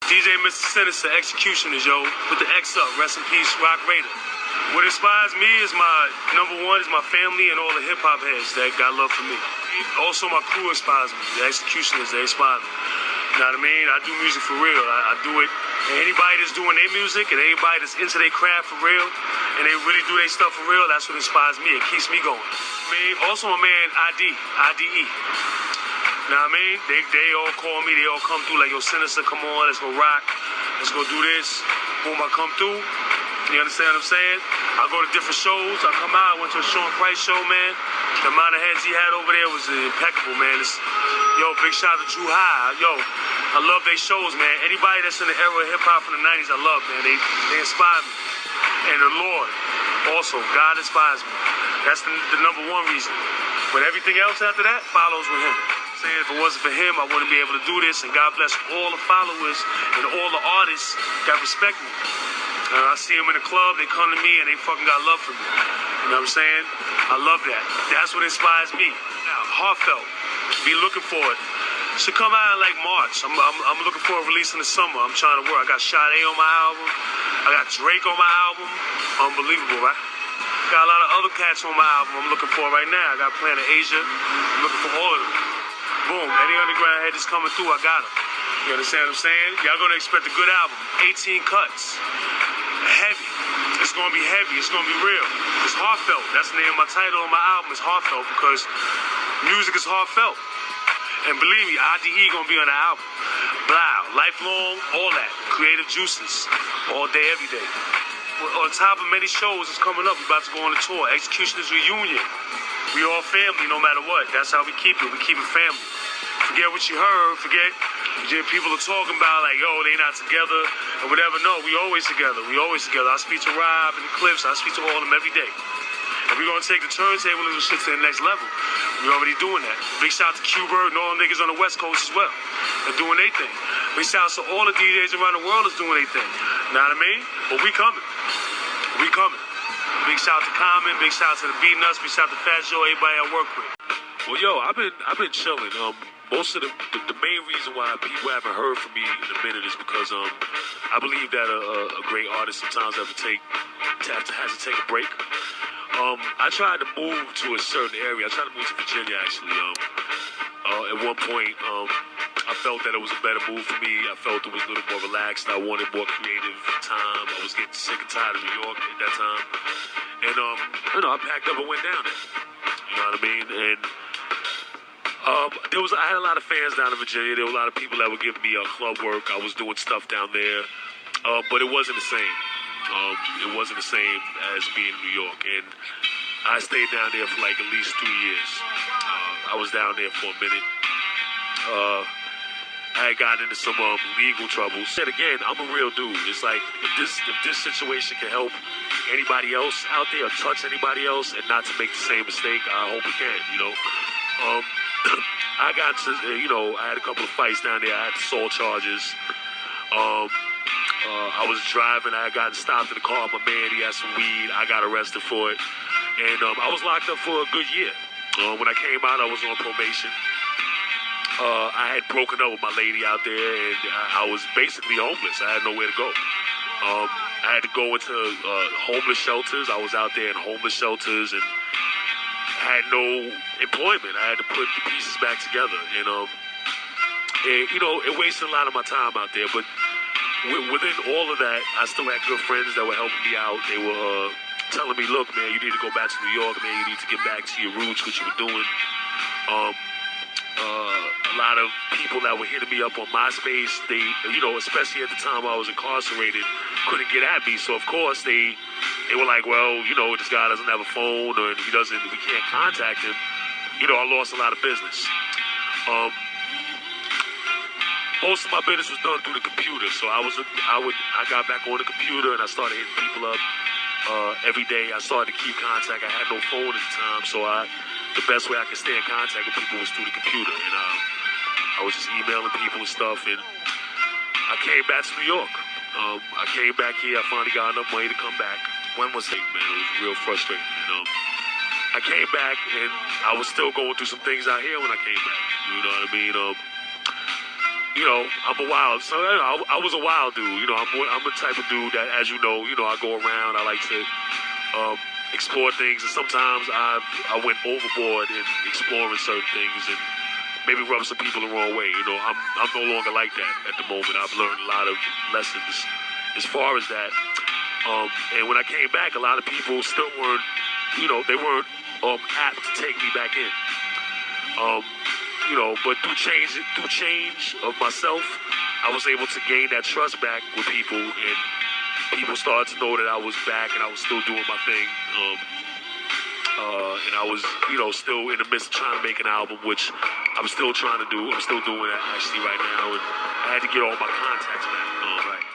DJ Mr. Sinista, Executioners, yo, with the X up, rest in peace, Rock Raider. What inspires me is number one is my family and all the hip-hop heads that got love for me. Also, my crew inspires me, the Executioners, they inspire me. You know what I mean? I do music for real. I do it. And anybody that's doing their music and anybody that's into their craft for real and they really do their stuff for real, that's what inspires me. It keeps me going. I mean, also my man IDE. You know what I mean? They all call me. They all come through like, yo, Sinista, come on, let's go rock. Let's go do this. Boom, I come through. You understand what I'm saying? I go to different shows. I come out. I went to a Sean Price show, man. The amount of heads he had over there was impeccable, man. Yo, big shout out to Drew High. Yo, I love their shows, man. Anybody that's in the era of hip-hop from the 90s, I love, man. They inspire me. And the Lord, also, God inspires me. That's the number one reason. But everything else after that follows with him. Saying if it wasn't for him, I wouldn't be able to do this. And God bless all the followers and all the artists that respect me. I see them in the club, they come to me and they fucking got love for me. You know what I'm saying? I love that. That's what inspires me. Now, heartfelt. Be looking for it. Should come out in like March. I'm looking for a release in the summer. I'm trying to work. I got Sade on my album. I got Drake on my album. Unbelievable, right? Got a lot of other cats on my album I'm looking for right now. I got Planet Asia. I'm looking for all of them. Boom. Any underground head that's coming through, I got them. You understand what I'm saying? Y'all gonna expect a good album. 18 cuts. Heavy. It's gonna be heavy. It's gonna be real. It's heartfelt. That's the name of my title on my album. It's heartfelt because music is heartfelt. And believe me, IDE gonna be on the album. Blah, lifelong, all that. Creative juices. All day, every day. On top of many shows that's coming up, we're about to go on a tour. Executioners Reunion. We all family no matter what. That's how we keep it. We keep it family. Forget what you heard. Forget people are talking about like, yo, they not together or whatever. No, we always together. We always together. I speak to Rob and the Clips. I speak to all of them every day. And we're going to take the turntable and shit to the next level. We're already doing that. Big shout out to Q-Bird and all the niggas on the West Coast as well. They're doing their thing. Big shout out to all the DJs around the world that's doing their thing. Know what I mean? But we coming. We coming. Big shout out to Common. Big shout out to the Beat Nuts. Big shout out to Fat Joe, everybody I work with. Well, yo, I've been chilling. Most of the main reason why people haven't heard from me in a minute is because I believe that a great artist sometimes has to take a break. I tried to move to a certain area. I tried to move to Virginia actually. At one point, I felt that it was a better move for me. I felt it was a little more relaxed. I wanted more creative time. I was getting sick and tired of New York at that time, and I packed up and went down there. You know what I mean? And I had a lot of fans down in Virginia. There were a lot of people that would give me club work. I was doing stuff down there, but it wasn't the same. It wasn't the same as being in New York. And I stayed down there for like at least 2 years. I was down there for a minute. I had gotten into some legal troubles. Said again, I'm a real dude. It's like if this situation can help anybody else out there or touch anybody else and not to make the same mistake, I hope it can, you know. I got to, I had a couple of fights down there. I had assault charges. I was driving. I got stopped in the car. My man, he had some weed. I got arrested for it. And I was locked up for a good year. When I came out, I was on probation. I had broken up with my lady out there, and I was basically homeless. I had nowhere to go. I had to go into homeless shelters. I was out there in homeless shelters, and I had no employment. I had to put the pieces back together. And, it wasted a lot of my time out there. But within all of that, I still had good friends that were helping me out. They were telling me, look, man, you need to go back to New York, man. You need to get back to your roots, what you were doing. A lot of people that were hitting me up on MySpace, they, especially at the time I was incarcerated, couldn't get at me. So, of course, they were like, well, this guy doesn't have a phone or we can't contact him. I lost a lot of business. Most of my business was done through the computer. So I got back on the computer and I started hitting people up every day. I started to keep contact. I had no phone at the time. So the best way I could stay in contact with people was through the computer. And I was just emailing people and stuff. And I came back to New York. I came back here. I finally got enough money to come back. When was it, man? It was real frustrating. And, I came back and I was still going through some things out here when I came back. You know what I mean? I'm a wild. So I was a wild dude. I'm the type of dude that, as you know, I go around. I like to explore things, and sometimes I went overboard in exploring certain things and maybe rub some people the wrong way. I'm no longer like that at the moment. I've learned a lot of lessons as far as that. And when I came back, a lot of people still weren't, they weren't apt to take me back in. But through change of myself, I was able to gain that trust back with people, and people started to know that I was back and I was still doing my thing. And I was, still in the midst of trying to make an album, which I'm still trying to do. I'm still doing it actually right now, and I had to get all my contacts back. Right.